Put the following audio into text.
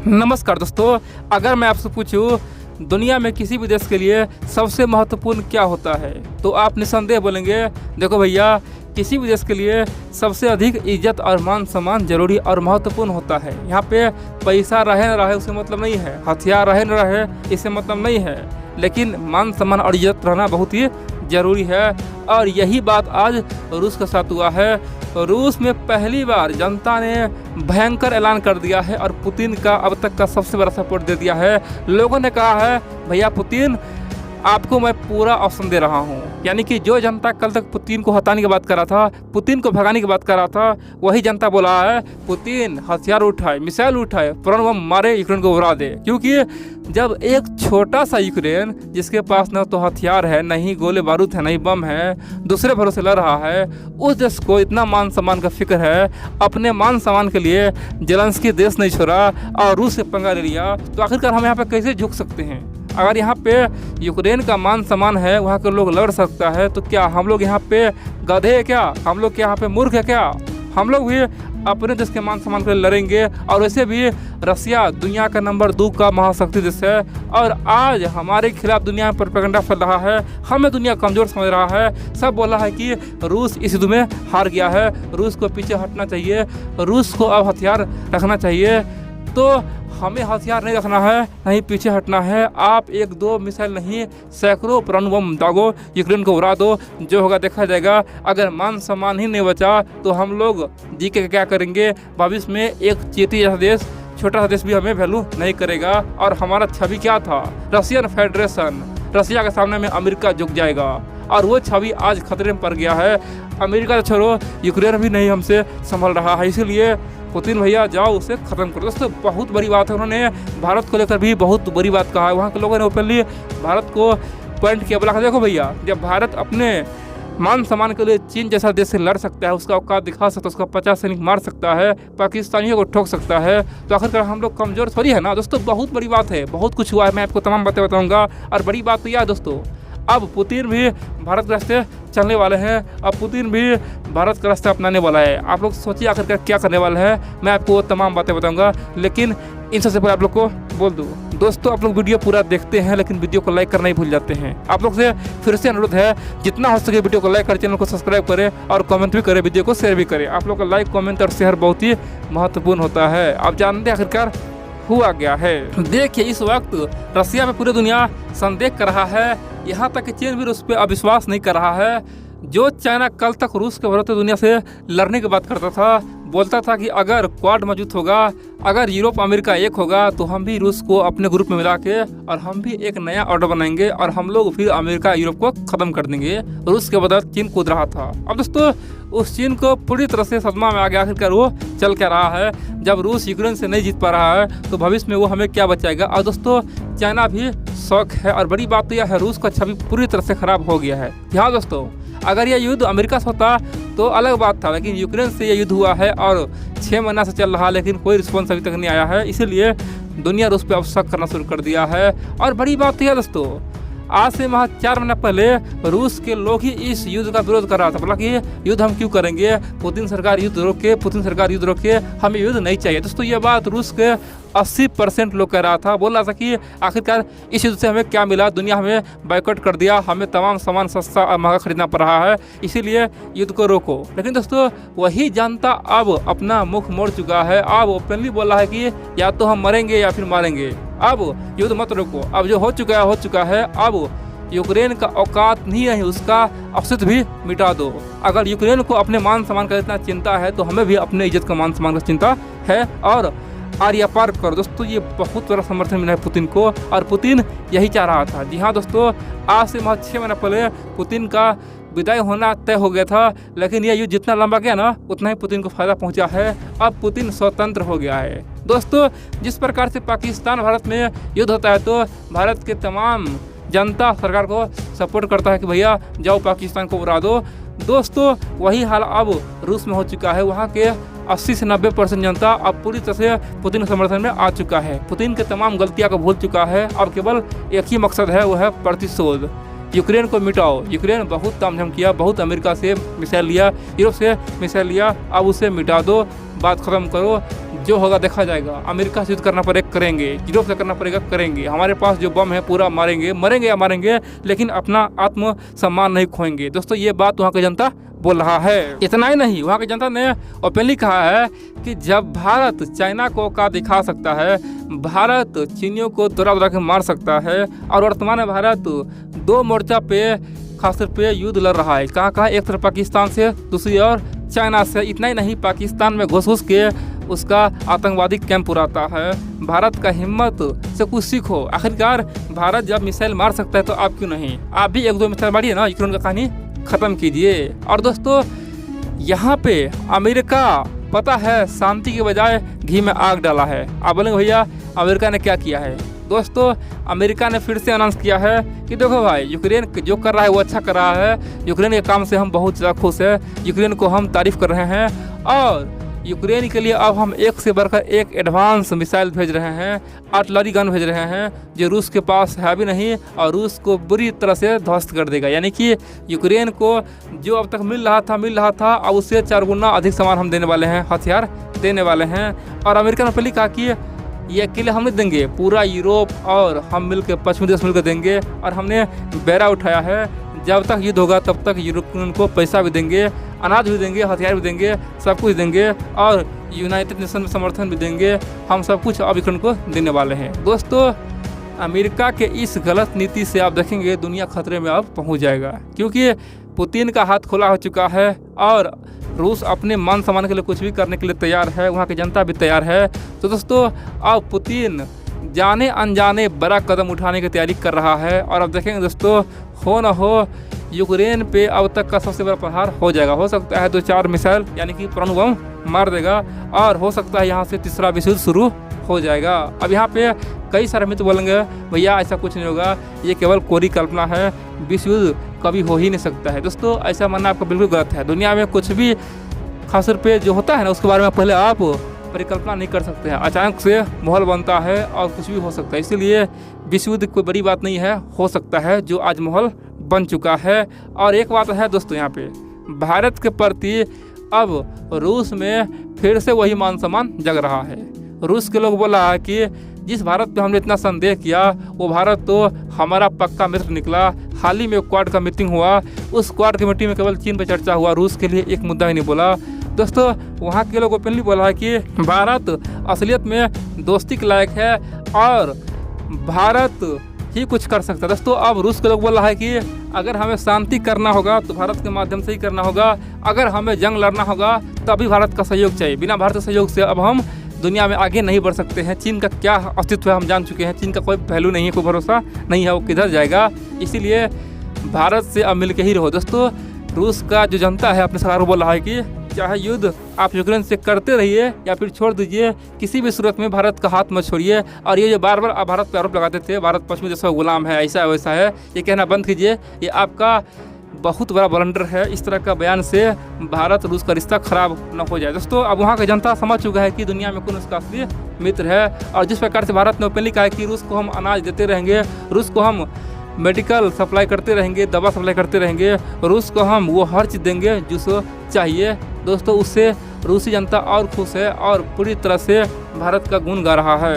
नमस्कार दोस्तों, अगर मैं आपसे पूछूं दुनिया में किसी भी देश के लिए सबसे महत्वपूर्ण क्या होता है तो आप निस्संदेह बोलेंगे देखो भैया, किसी भी देश के लिए सबसे अधिक इज्जत और मान सम्मान जरूरी और महत्वपूर्ण होता है। यहाँ पे पैसा रहे न रहे उससे मतलब नहीं है, हथियार रहे न रहे इससे मतलब नहीं है, लेकिन मान सम्मान और इज्जत रहना बहुत ही ज़रूरी है। और यही बात आज रूस के साथ हुआ है। रूस में पहली बार जनता ने भयंकर ऐलान कर दिया है और पुतिन का अब तक का सबसे बड़ा सपोर्ट दे दिया है। लोगों ने कहा है भैया पुतिन आपको मैं पूरा ऑप्शन दे रहा हूं। यानी कि जो जनता कल तक पुतिन को हटाने की बात कर रहा था, पुतिन को भगाने की बात कर रहा था, वही जनता बोला है पुतिन हथियार उठाए, मिसाइल उठाए, परमाणु बम मारे, यूक्रेन को उड़ा दे। क्योंकि जब एक छोटा सा यूक्रेन जिसके पास न तो हथियार है, न ही गोले बारूद है, न ही बम है, दूसरे भरोसे लड़ रहा है, उस देश को इतना मान सम्मान का फिक्र है, अपने मान सम्मान के लिए जेलेंस्की देश नहीं छोड़ा और रूस से पंगा ले लिया, तो आखिरकार हम यहाँ पर कैसे झुक सकते हैं? अगर यहाँ पे यूक्रेन का मान सम्मान है, वहाँ के लोग लड़ सकता है, तो क्या हम लोग यहाँ पे गधे हैं क्या? हम लोग यहाँ पे मूर्ख है क्या? हम लोग भी अपने देश के मान सम्मान के लिए लड़ेंगे। और वैसे भी रसिया दुनिया का नंबर 2 का महाशक्ति देश है और आज हमारे खिलाफ दुनिया में प्रोपेगेंडा फैल रहा है, हमें दुनिया कमज़ोर समझ रहा है। सब बोला है कि रूस इस युद्ध में हार गया है, रूस को पीछे हटना चाहिए, रूस को अब हथियार रखना चाहिए। तो हमें हथियार नहीं रखना है, नहीं पीछे हटना है। आप 1-2 मिसाइल नहीं, सैकड़ों परमाणु बम दागो, यूक्रेन को उड़ा दो, जो होगा देखा जाएगा। अगर मान सम्मान ही नहीं बचा तो हम लोग जी के क्या करेंगे? भविष्य में एक चींटी जैसा देश, छोटा सा देश भी हमें वैल्यू नहीं करेगा। और हमारा छवि क्या था? रशियन फेडरेशन, रशिया के सामने में अमेरिका झुक जाएगा और वो छवि आज खतरे में पड़ गया है। अमेरिका तो छोड़ो, यूक्रेन भी नहीं हमसे संभल रहा है। इसीलिए पुतिन भैया जाओ, उसे ख़त्म करो। दोस्तों बहुत बड़ी बात है, उन्होंने भारत को लेकर भी बहुत बड़ी बात कहा है। वहाँ के लोगों ने ओपनली भारत को पॉइंट किया, बोला देखो भैया, जब भारत अपने मान सम्मान के लिए चीन जैसा देश से लड़ सकता है, उसका औकात दिखा सकता है, उसका 50 सैनिक मार सकता है, पाकिस्तानियों को ठोक सकता है, तो आखिरकार हम लोग कमज़ोर थोड़ी है ना। दोस्तों बहुत बड़ी बात है, बहुत कुछ हुआ है, मैं आपको तमाम बातें बताऊँगा। और बड़ी बात तो यह है दोस्तों, अब पुतिन भी भारत के रास्ते चलने वाले हैं, अब पुतिन भी भारत का रास्ता अपनाने वाला है। आप लोग सोचिए आखिरकार क्या करने वाले हैं, मैं आपको तमाम बातें बताऊंगा। लेकिन इन सबसे पहले आप लोग को बोल दूँ दोस्तों, आप लोग वीडियो पूरा देखते हैं लेकिन वीडियो को लाइक करना ही भूल जाते हैं। आप लोग से फिर से अनुरोध है, जितना हो सके वीडियो को लाइक करें, चैनल को सब्सक्राइब करें और कमेंट भी करें, वीडियो को शेयर भी करें। आप लोग का लाइक, कमेंट और शेयर बहुत ही महत्वपूर्ण होता है। आप जानते हैं आखिरकार हुआ गया है। देखिए इस वक्त रसिया में पूरी दुनिया संदेह कर रहा है, यहाँ तक कि चीन भी रूस पे अविश्वास नहीं कर रहा है। जो चाइना कल तक रूस के विरुद्ध दुनिया से लड़ने की बात करता था, बोलता था कि अगर क्वाड मौजूद होगा, अगर यूरोप अमेरिका एक होगा तो हम भी रूस को अपने ग्रुप में मिला के और हम भी एक नया ऑर्डर बनाएंगे और हम लोग फिर अमेरिका यूरोप को ख़त्म कर देंगे। रूस के बदौलत चीन कूद रहा था। अब दोस्तों उस चीन को पूरी तरह से सदमा में आ गया, आखिरकार वो चल क्या रहा है। जब रूस यूक्रेन से नहीं जीत पा रहा है तो भविष्य में वो हमें क्या बचाएगा। और दोस्तों चाइना भी शौक है और बड़ी बात तो यह है, रूस का छवि पूरी तरह से खराब हो गया है। हाँ दोस्तों, अगर यह युद्ध अमेरिका से होता तो अलग बात था, लेकिन यूक्रेन से यह युद्ध हुआ है और 6 महीना से चल रहा है, लेकिन कोई रिस्पॉन्स अभी तक नहीं आया है। इसीलिए दुनिया रूस पे अब शक करना शुरू कर दिया है। और बड़ी बात यह है दोस्तों, आज से महज 4 महीना पहले रूस के लोग ही इस युद्ध का विरोध कर रहा था, बोला कि युद्ध हम क्यों करेंगे, पुतिन सरकार युद्ध रोके, पुतिन सरकार युद्ध रोके, हमें युद्ध नहीं चाहिए। दोस्तों ये बात रूस के 80% लोग कह रहा था, बोल रहा था कि आखिरकार इस युद्ध से हमें क्या मिला, दुनिया हमें बाइकआउट कर दिया, हमें तमाम सामान सस्ता और महंगा खरीदना पड़ रहा है, इसीलिए युद्ध को रोको। लेकिन दोस्तों वही जनता अब अपना मुख मोड़ चुका है, अब ओपनली बोला है कि या तो हम मरेंगे या फिर मारेंगे, अब युद्ध मत रोको। अब जो हो चुका है, अब यूक्रेन का औकात नहीं है, उसका अस्तित्व भी मिटा दो। अगर यूक्रेन को अपने मान सम्मान का इतना चिंता है तो हमें भी अपने इज्जत का मान सम्मान का चिंता है और आर्या पार करो। दोस्तों ये बहुत बड़ा समर्थन मिला है पुतिन को और पुतिन यही चाह रहा था। जी हाँ दोस्तों, आज से महज 6 महीना पहले पुतिन का विदाई होना तय हो गया था, लेकिन यह युद्ध जितना लंबा गया ना उतना ही पुतिन को फायदा पहुंचा है। अब पुतिन स्वतंत्र हो गया है। दोस्तों जिस प्रकार से पाकिस्तान भारत में युद्ध होता है तो भारत के तमाम जनता सरकार को सपोर्ट करता है कि भैया जाओ पाकिस्तान को उड़ा दो। दोस्तों वही हाल अब रूस में हो चुका है। वहाँ के 80 से 90% जनता अब पूरी तरह से पुतिन के समर्थन में आ चुका है, पुतिन के तमाम गलतियां को भूल चुका है। अब केवल एक ही मकसद है, वो है प्रतिशोध। यूक्रेन को मिटाओ। यूक्रेन बहुत तामझाम किया, बहुत अमेरिका से मिसाइल लिया, यूरोप से मिसाइल लिया, अब उसे मिटा दो, बात ख़त्म करो। जो होगा देखा जाएगा। अमेरिका से युद्ध करना पड़ेगा करेंगे, यूरोप से करना पड़ेगा करेंगे, हमारे पास जो बम है पूरा मारेंगे, मरेंगे या मारेंगे, लेकिन अपना आत्म सम्मान नहीं खोएंगे। दोस्तों ये बात वहाँ की जनता बोल रहा है। इतना ही नहीं, वहाँ की जनता ने ओपनली कहा है कि जब भारत चाइना को का दिखा सकता है, भारत चीनियों को दौरा के मार सकता है, और वर्तमान में भारत 2 मोर्चा पे खासतौर पे युद्ध लड़ रहा है। कहाँ एक तरफ पाकिस्तान से, दूसरी ओर चाइना से। इतना ही नहीं, पाकिस्तान में घुस के उसका आतंकवादी कैंप उड़ाता है। भारत का हिम्मत से कुछ सीखो। आखिरकार भारत जब मिसाइल मार सकता है तो आप क्यों नहीं? आप भी 1-2 मिसाइल मारिए ना, यूक्रेन का कहानी ख़त्म कीजिए। और दोस्तों यहाँ पे अमेरिका पता है शांति के बजाय घी में आग डाला है। आप बोलेंगे भैया अमेरिका ने क्या किया है? दोस्तों अमेरिका ने फिर से अनाउंस किया है कि देखो भाई, यूक्रेन जो कर रहा है वो अच्छा कर रहा है, यूक्रेन के काम से हम बहुत ज़्यादा खुश है, यूक्रेन को हम तारीफ़ कर रहे हैं, और यूक्रेन के लिए अब हम एक से बढ़कर एक एडवांस मिसाइल भेज रहे हैं, आर्टिलरी गन भेज रहे हैं, जो रूस के पास है भी नहीं, और रूस को बुरी तरह से ध्वस्त कर देगा। यानी कि यूक्रेन को जो अब तक मिल रहा था, अब उससे 4 गुना अधिक सामान हम देने वाले हैं, हथियार देने वाले हैं। और अमेरिका ने पहले कहा कि ये अकेले हम नहीं देंगे, पूरा यूरोप और हम मिलकर, पश्चिमी देश मिलकर देंगे। और हमने बेड़ा उठाया है, जब तक युद्ध होगा तब तक यूरोपियन को पैसा भी देंगे, अनाज भी देंगे, हथियार भी देंगे, सब कुछ देंगे, और यूनाइटेड नेशन में समर्थन भी देंगे। हम सब कुछ अब यूक्रेन को देने वाले हैं। दोस्तों अमेरिका के इस गलत नीति से आप देखेंगे दुनिया खतरे में अब पहुंच जाएगा, क्योंकि पुतिन का हाथ खुला हो चुका है, और रूस अपने मान सम्मान के लिए कुछ भी करने के लिए तैयार है, वहाँ की जनता भी तैयार है। तो दोस्तों अब पुतिन जाने अनजाने बड़ा कदम उठाने की तैयारी कर रहा है, और अब देखेंगे दोस्तों हो न हो यूक्रेन पे अब तक का सबसे बड़ा प्रहार हो जाएगा। हो सकता है 2-4 मिसाइल यानी कि परमाणु बम मार देगा, और हो सकता है यहाँ से तीसरा विश्व युद्ध शुरू हो जाएगा। अब यहाँ पे कई सारे मित्र बोलेंगे भैया ऐसा कुछ नहीं होगा, ये केवल कोरी कल्पना है, विश्व युद्ध कभी हो ही नहीं सकता है। दोस्तों ऐसा मानना आपका बिल्कुल गलत है। दुनिया में कुछ भी खासतौर पे जो होता है ना, उसके बारे में पहले आप परिकल्पना नहीं कर सकते हैं। अचानक से माहौल बनता है और कुछ भी हो सकता है, इसीलिए विश्व युद्ध कोई बड़ी बात नहीं है, हो सकता है जो आज माहौल बन चुका है। और एक बात है दोस्तों, यहाँ पे भारत के प्रति अब रूस में फिर से वही मान सम्मान जग रहा है। रूस के लोग बोला है कि जिस भारत पे हमने इतना संदेह किया, वो भारत तो हमारा पक्का मित्र निकला। हाल ही में क्वाड का मीटिंग हुआ, उस क्वाड की मीटिंग में केवल चीन पर चर्चा हुआ, रूस के लिए एक मुद्दा ही नहीं बोला। दोस्तों वहाँ के लोग ओपनली बोला है कि भारत असलियत में दोस्ती के लायक है और भारत ही कुछ कर सकता है। दोस्तों अब रूस के लोग बोल रहा है कि अगर हमें शांति करना होगा तो भारत के माध्यम से ही करना होगा, अगर हमें जंग लड़ना होगा तभी भारत का सहयोग चाहिए, बिना भारत के सहयोग से अब हम दुनिया में आगे नहीं बढ़ सकते हैं। चीन का क्या अस्तित्व है हम जान चुके हैं, चीन का कोई पहलू नहीं है, कोई भरोसा नहीं है, वो किधर जाएगा। इसीलिए भारत से अब मिल के ही रहो। दोस्तों रूस का जो जनता है अपने सरकार को बोल रहा है कि चाहे युद्ध आप यूक्रेन से करते रहिए या फिर छोड़ दीजिए, किसी भी सूरत में भारत का हाथ मत छोड़िए। और ये जो बार बार आप भारत पर आरोप लगाते थे भारत पश्चिमी देशों का गुलाम है, ऐसा है वैसा है, ये कहना बंद कीजिए। ये आपका बहुत बड़ा ब्लंडर है। इस तरह का बयान से भारत रूस का रिश्ता खराब न हो जाए। दोस्तों अब वहाँ का जनता समझ चुका है कि दुनिया में कौन उसका असली मित्र है। और जिस प्रकार से भारत ने ओपनली कहा है कि रूस को हम अनाज देते रहेंगे, रूस को हम मेडिकल सप्लाई करते रहेंगे, दवा सप्लाई करते रहेंगे, रूस को हम वो हर चीज़ देंगे जो चाहिए। दोस्तों उससे रूसी जनता और खुश है और पूरी तरह से भारत का गुण गा रहा है।